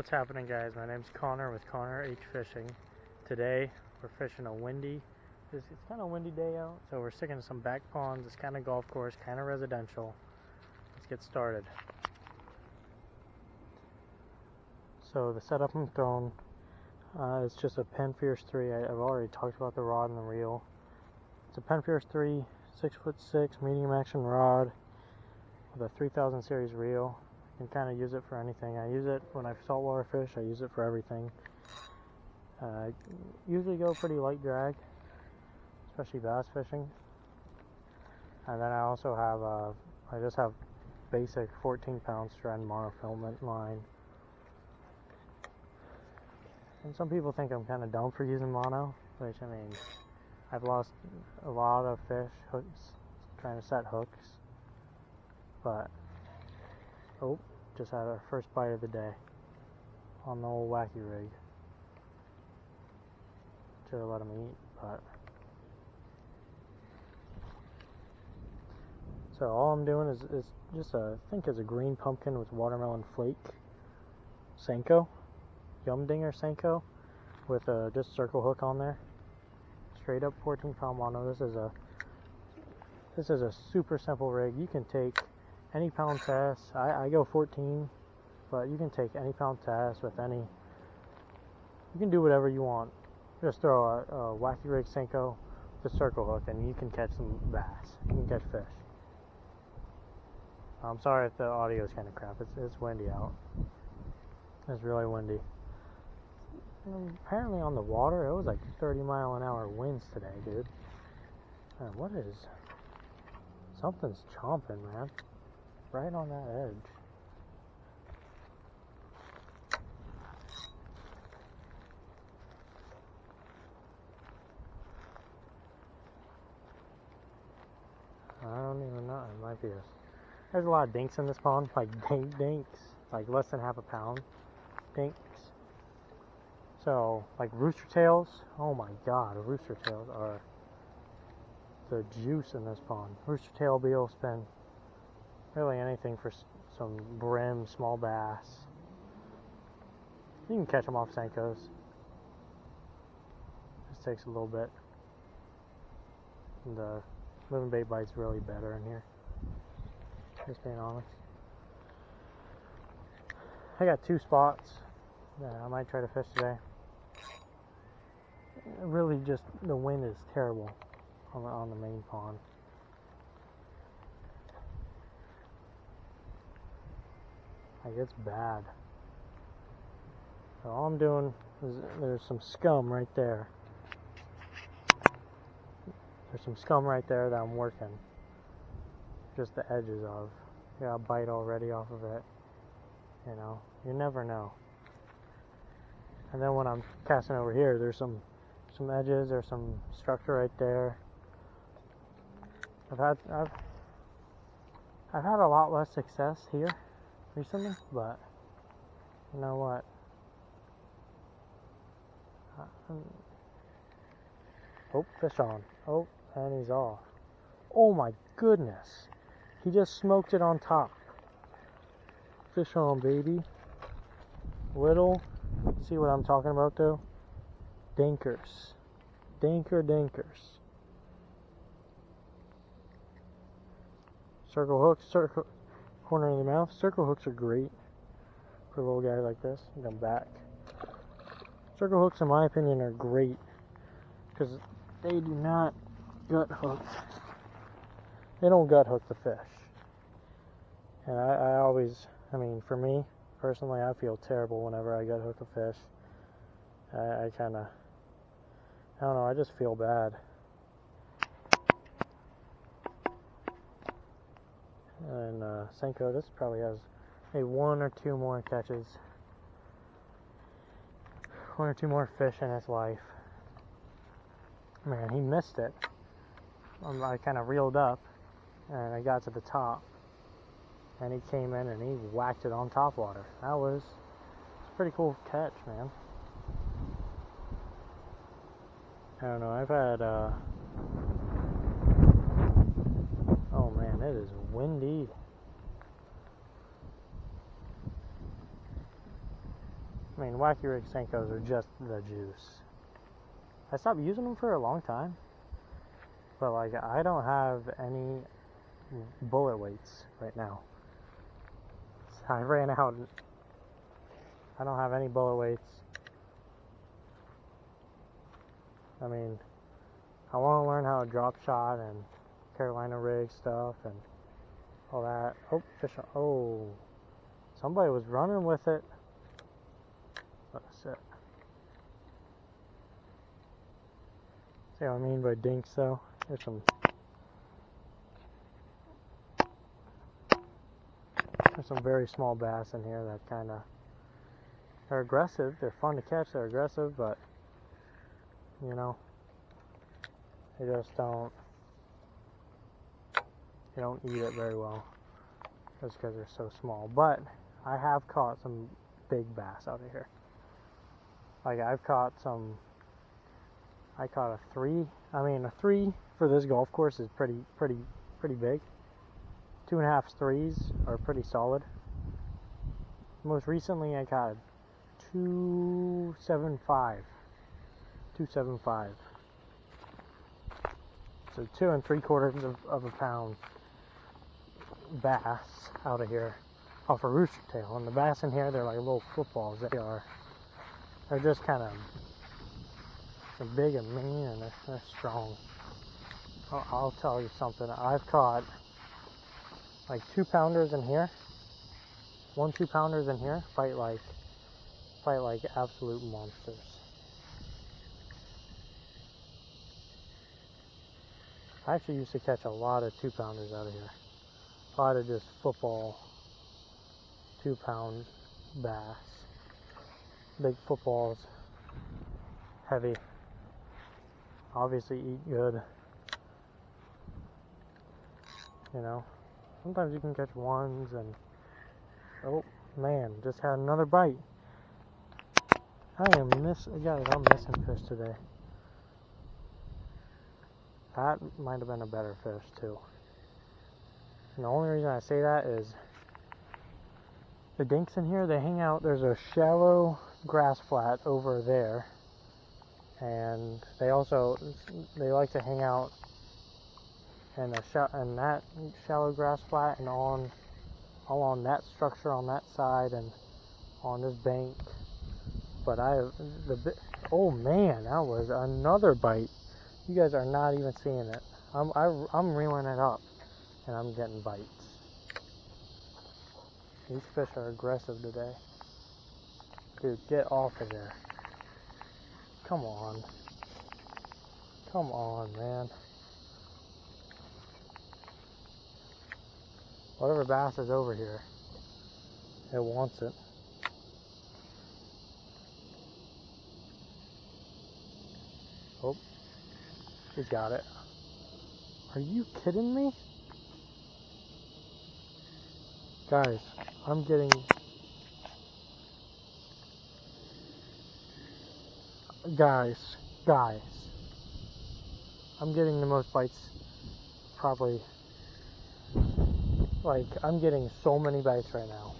What's happening, guys? My name's Connor with Connor H Fishing. Today we're fishing it's kind of a windy day out, so we're sticking to some back ponds. It's kind of golf course, kind of residential. Let's get started. So the setup I'm throwing, it's just a Penfierce 3. I've already talked about the rod and the reel. It's a Penfierce 3, 6'6" medium action rod with a 3000 series reel. You can kind of use it for anything. I use it when I saltwater fish. I use it for everything. I usually go pretty light drag, especially bass fishing. And then I also have I just have basic 14-pound strand monofilament line. And some people think I'm kind of dumb for using mono, which, I mean, I've lost a lot of fish hooks trying to set hooks, but just had our first bite of the day on the old wacky rig. Should have let him eat, but so all I'm doing is just I think it's a green pumpkin with watermelon flake Senko, Yumdinger Senko, with a just circle hook on there. Straight up 14-pound mono. This is a super simple rig. You can take any pound test. I go 14, but you can take any pound test with any. You can do whatever you want. Just throw a wacky rig Senko with a circle hook, and you can catch some bass. You can catch fish. I'm sorry if the audio is kind of crap. It's windy out. It's really windy. And apparently on the water, it was like 30-mile-an-hour winds today, dude. Man, what is? Something's chomping, man. Right on that edge. I don't even know. It might be there's a lot of dinks in this pond, like dinks, like less than half a pound dinks. So, like rooster tails. Oh my god, rooster tails are the juice in this pond. Rooster tail will be able to spend really anything for some brim, small bass. You can catch them off Senkos. Just takes a little bit. And the moving bait bite's really better in here. Just being honest. I got 2 spots that I might try to fish today. Really, just the wind is terrible on the main pond. Like, it's bad. So all I'm doing is there's some scum right there. There's some scum right there that I'm working. Just the edges of. Got a bite already off of it. You know, you never know. And then when I'm casting over here, there's some edges, there's some structure right there. I've had a lot less success here recently, but you know what? Oh, fish on. Oh, and he's off. Oh my goodness. He just smoked it on top. Fish on, baby. Little. See what I'm talking about, though? Dinkers. Dinkers. Circle hooks, circle corner of the mouth. Circle hooks are great for a little guy like this. You come back. Circle hooks, in my opinion, are great because they do not gut hook. They don't gut hook the fish. And I always, I mean, for me personally, I feel terrible whenever I gut hook a fish. I kind of, I don't know, I just feel bad. And Senko, this probably has maybe 1 or 2 more catches. 1 or 2 more fish in his life. Man, he missed it. I kind of reeled up and I got to the top. And he came in and he whacked it on top water. It's a pretty cool catch, man. I don't know, I've had, oh man, it is windy. I mean, Wacky Rig Senkos are just the juice. I stopped using them for a long time, but like I don't have any bullet weights right now. I ran out. I don't have any bullet weights. I mean, I want to learn how to drop shot and Carolina rig stuff and all that. Oh, fish! Oh, somebody was running with it. That's it. See what I mean by dinks, though? There's some very small bass in here that kind of, they're aggressive. They're fun to catch. They're aggressive, but you know, they just don't. You don't eat it very well just because they're so small. But I have caught some big bass out of here. Like I've caught some. I caught a 3. I mean, a 3 for this golf course is pretty big. 2.5 3s are pretty solid. Most recently, I caught 275. 275. So 2 3/4 of a pound bass out of here off a rooster tail. And the bass in here, they're like little footballs. They're just kind of big and mean, and they're strong. I'll tell you something. I've caught like 2-pounders in here. 1 2-pounders in here fight like absolute monsters. I actually used to catch a lot of 2-pounders out of here. A lot of just football 2-pound bass. Big footballs. Heavy. Obviously eat good. You know. Sometimes you can catch 1s and oh man, just had another bite. Guys, I'm missing fish today. That might have been a better fish too. And the only reason I say that is the dinks in here, they hang out. There's a shallow grass flat over there, and they like to hang out in that shallow grass flat and all on that structure on that side and on this bank. But oh man, that was another bite. You guys are not even seeing it. I'm reeling it up, and I'm getting bites. These fish are aggressive today. Dude, get off of there. Come on. Come on, man. Whatever bass is over here, it wants it. Oh, he's got it. Are you kidding me? Guys, I'm getting... Guys. I'm getting the most bites, probably. Like, I'm getting so many bites right now.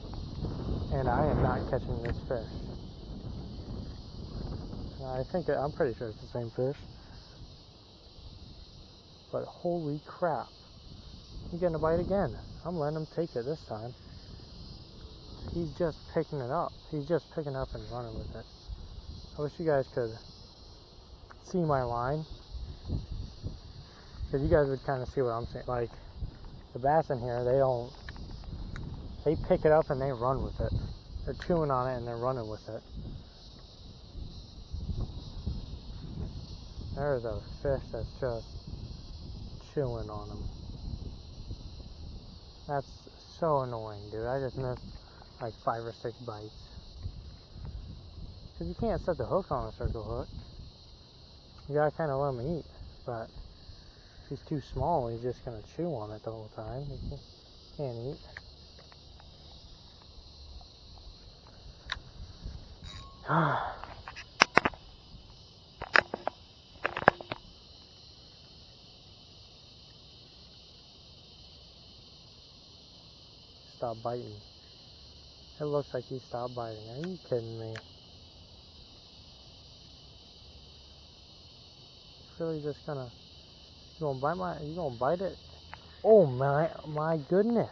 And I am not catching this fish. I'm pretty sure it's the same fish. But holy crap. He's getting a bite again. I'm letting him take it this time. He's just picking it up. He's just picking up and running with it. I wish you guys could see my line. Because you guys would kind of see what I'm saying. Like, the bass in here, they pick it up and they run with it. They're chewing on it and they're running with it. There's a fish that's just chewing on them. That's so annoying, dude. I just missed like 5 or 6 bites. Because you can't set the hook on a circle hook. You gotta kind of let him eat. But if he's too small, he's just gonna chew on it the whole time. He can't eat. Stop biting. It looks like he stopped biting. Are you kidding me? really just gonna, you gonna bite it? Oh my goodness.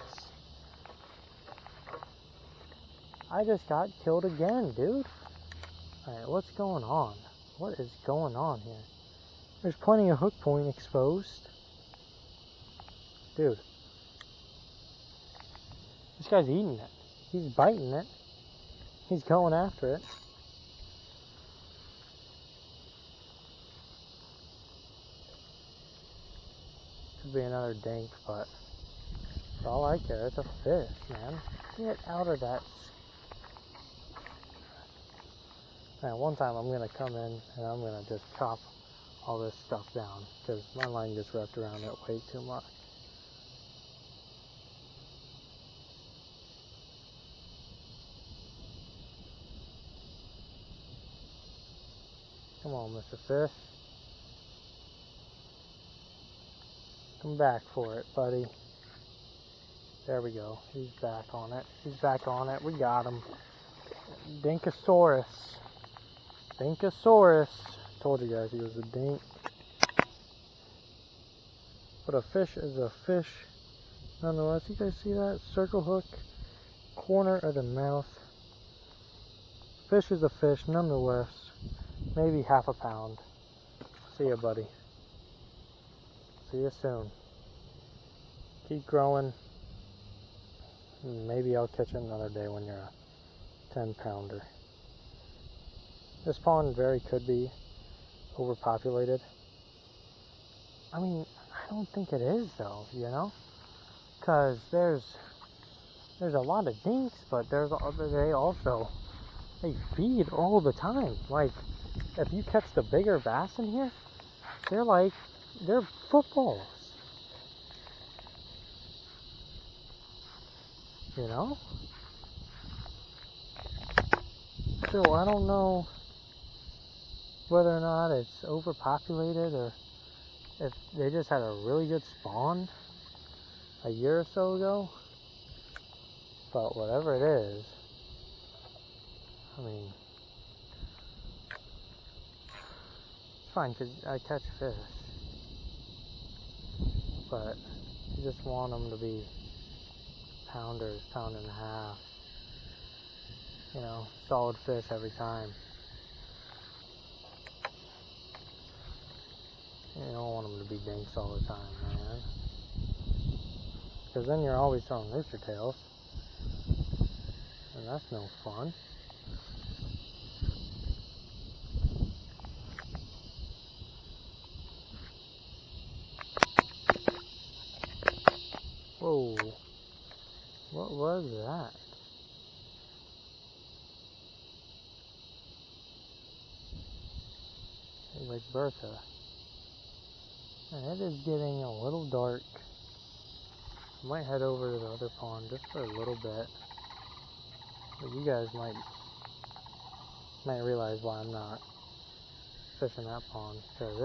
I just got killed again, dude. Alright, what's going on? What is going on here? There's plenty of hook point exposed. Dude. This guy's eating it. He's biting it. He's going after it. Could be another dink, but for all I care, it's a fish, man. Get out of that. Now, one time I'm going to come in and I'm going to just chop all this stuff down because my line gets wrapped around it way too much. Come on, Mr. Fish. Come back for it, buddy. There we go. He's back on it. He's back on it. We got him. Dinkosaurus. Dinkosaurus. Told you guys he was a dink. But a fish is a fish. Nonetheless, you guys see that? Circle hook. Corner of the mouth. Fish is a fish, nonetheless. Maybe half a pound. See ya, buddy. See you soon. Keep growing. Maybe I'll catch you another day when you're a 10-pounder. This pond very could be overpopulated. I mean, I don't think it is though, you know? Because there's a lot of dinks, but they feed all the time. Like, if you catch the bigger bass in here, they're footballs. You know? So I don't know whether or not it's overpopulated or if they just had a really good spawn a year or so ago. But whatever it is, I mean, it's fine because I catch fish. But you just want them to be pounders, pound and a half. You know, solid fish every time. You don't want them to be dinks all the time, man. Because then you're always throwing rooster tails. And that's no fun. Whoa. What was that? Hey, like Bertha. And it is getting a little dark. I might head over to the other pond just for a little bit. But you guys might realize why I'm not fishing that pond. Because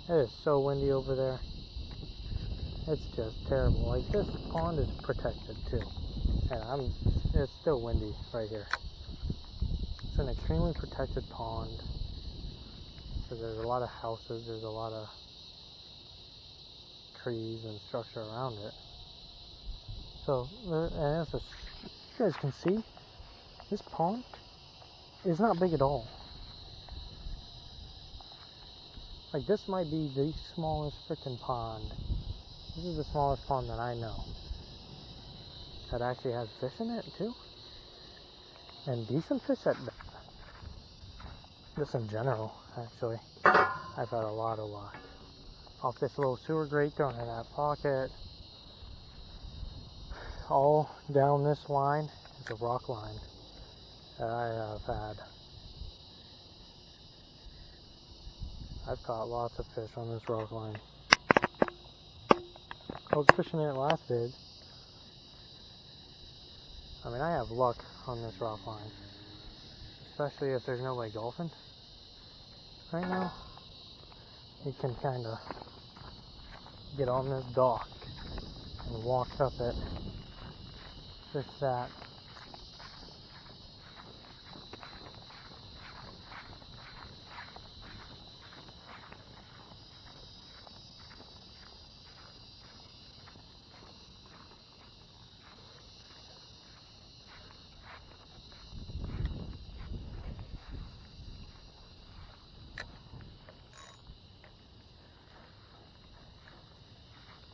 it is so windy over there. It's just terrible. Like, this pond is protected too. And it's still windy right here. It's an extremely protected pond. Because there's a lot of houses, there's a lot of trees and structure around it. So, and you guys can see, this pond is not big at all. Like, this might be the smallest frickin' pond. This is the smallest pond that I know that actually has fish in it too, and decent fish at that. Just in general, actually, I've had a lot of luck off this little sewer grate going in that pocket. All down this line is a rock line that I have had. I've caught lots of fish on this rock line. I was fishing it last vid. I mean, I have luck on this rock line, especially if there's nobody golfing right now. You can kind of get on this dock and walk up it, fish that.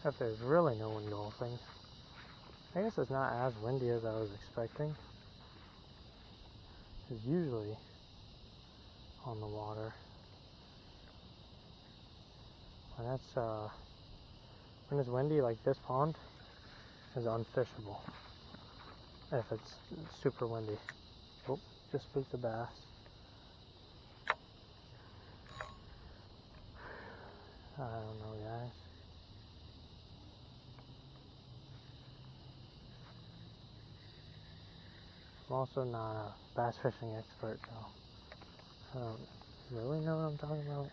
if there's really no engulfing. I guess it's not as windy as I was expecting. It's usually on the water. And that's when it's windy, like this pond is unfishable if it's super windy. Oh, just spooked a bass. I don't know, guys. I'm also not a bass fishing expert, so I don't really know what I'm talking about.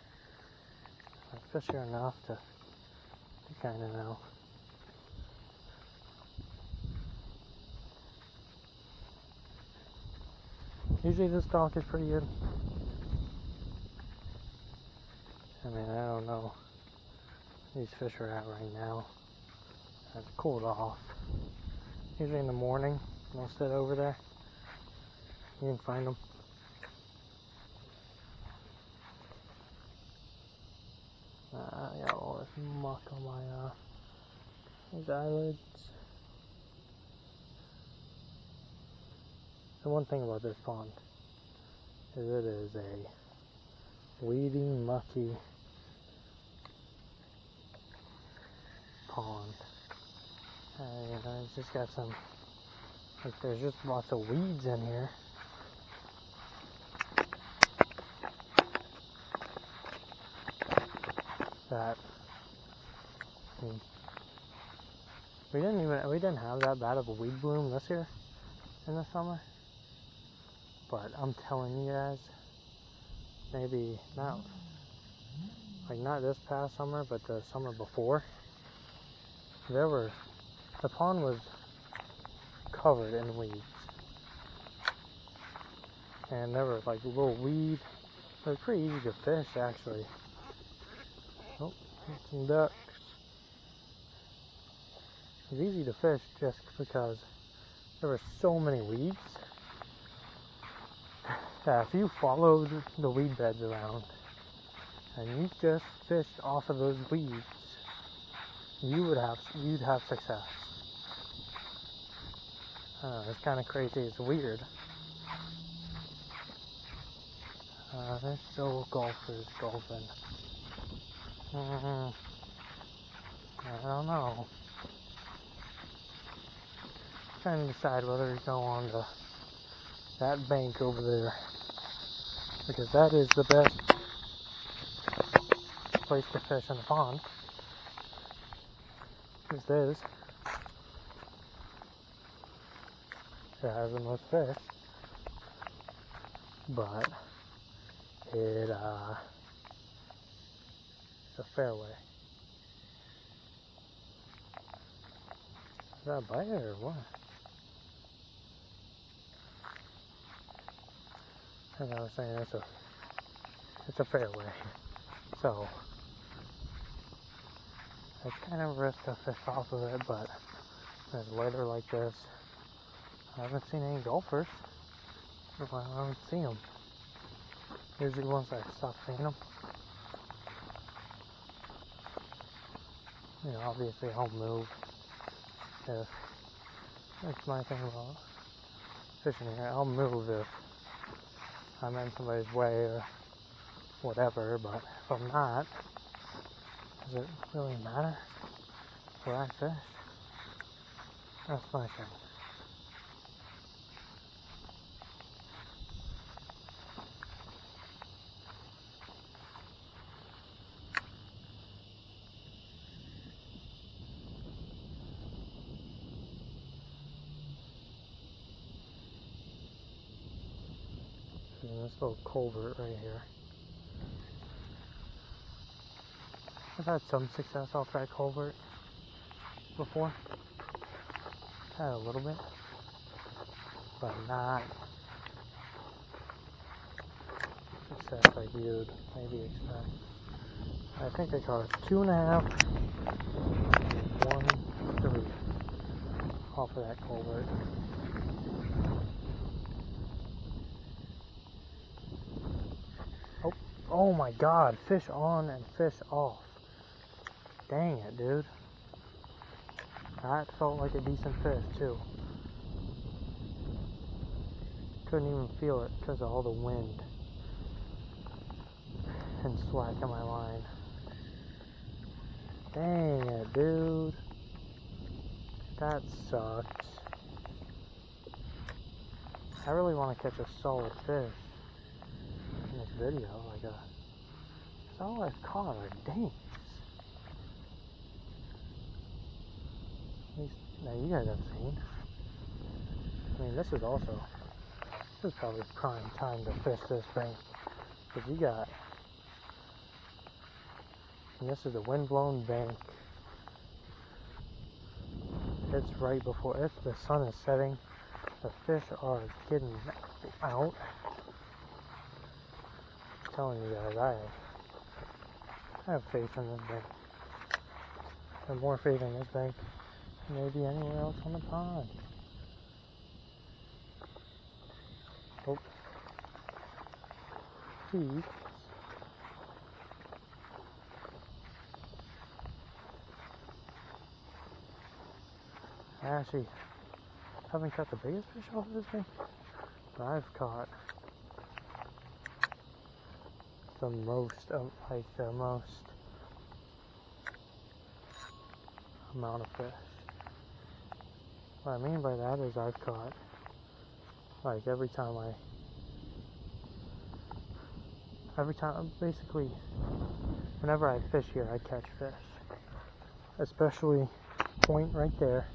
I fish here enough to kind of know. Usually this dock is pretty good. I mean, I don't know where these fish are at right now. It's cooled off. Usually in the morning, they'll sit over there. You can find them. I got all this muck on my these eyelids. The one thing about this pond is it is a weedy, mucky pond. It's just got some, like, there's just lots of weeds in here. That we didn't have that bad of a weed bloom this year in the summer, but I'm telling you guys, maybe not this past summer, but the summer before, the pond was covered in weeds, and there were like little weeds. They were pretty easy to fish, actually. Oh, some ducks. It was easy to fish just because there were so many weeds that if you followed the weed beds around and you just fished off of those weeds, you'd have success. I don't know, it's kind of crazy. It's weird. There's still golfers golfing. I don't know. Trying to decide whether to go on to that bank over there, because that is the best place to fish in the pond. This is. It has the most fish, but it's a fairway. Is that a bite or what? As I was saying, it's a fairway, so it's kind of a risk to fish off of it, but there's weather like this. I haven't seen any golfers. I haven't seen them. Usually once I stop seeing them, obviously I'll move. If that's my thing about fishing here, I'll move if I'm in somebody's way or whatever, but if I'm not, does it really matter where I fish? That's my thing. And this little culvert right here. I've had some success off that culvert before. Had a little bit, but not success like you'd maybe expect. I think they caught 2.5, 1, 3 off of that culvert. Oh my god, fish on and fish off. Dang it, dude. That felt like a decent fish too. Couldn't even feel it because of all the wind and slack in my line. Dang it, dude. That sucks. I really want to catch a solid fish in this video. That's all I've caught are dinks. Now you guys have seen. I mean, this is probably prime time to fish this bank. Because and this is a wind-blown bank. It's right before, if the sun is setting, the fish are getting out. I'm telling you guys, I have faith in this bank. I have more faith in this bank than maybe anywhere else on the pond. Oh. Please. I actually haven't caught the biggest fish off of this thing, but I've caught the most amount of fish. What I mean by that is I've caught, basically, whenever I fish here, I catch fish. Especially point right there.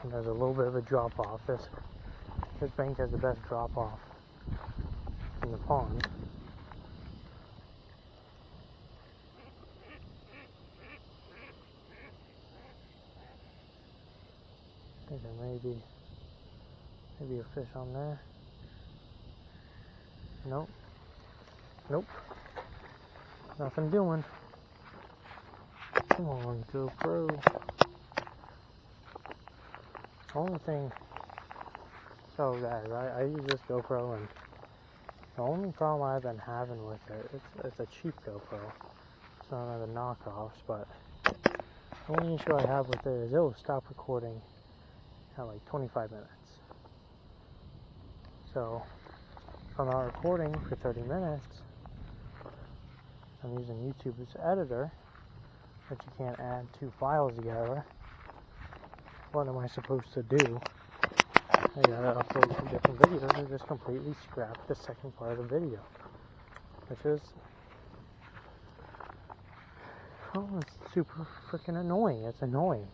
And there's a little bit of a drop off. This bank has the best drop off in the pond. I think there may be a fish on there. Nope. Nothing doing. Come on, GoPro. Only thing, so guys, I use this GoPro, and the only problem I've been having with it, it's a cheap GoPro. It's not one of the knockoffs, but the only issue I have with it is it will stop recording at like 25 minutes. So, if I'm not recording for 30 minutes, I'm using YouTube's editor, but you can't add two files together. What am I supposed to do? I gotta upload two different videos and just completely scrap the second part of the video. Which is, it's super freaking annoying. It's annoying.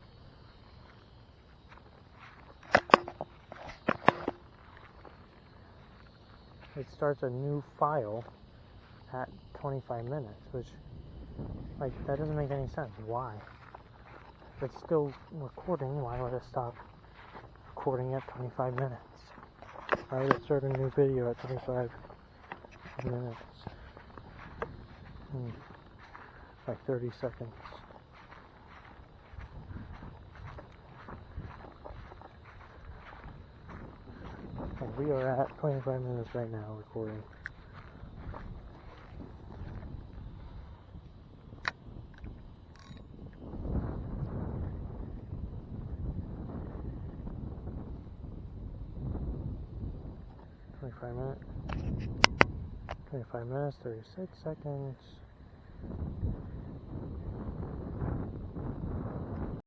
It starts a new file at 25 minutes, which, that doesn't make any sense. Why? If it's still recording, why would it stop recording at 25 minutes? Why would it start a new video at 25 minutes? 30 seconds. And we are at 25 minutes right now recording. Minutes, 36 seconds.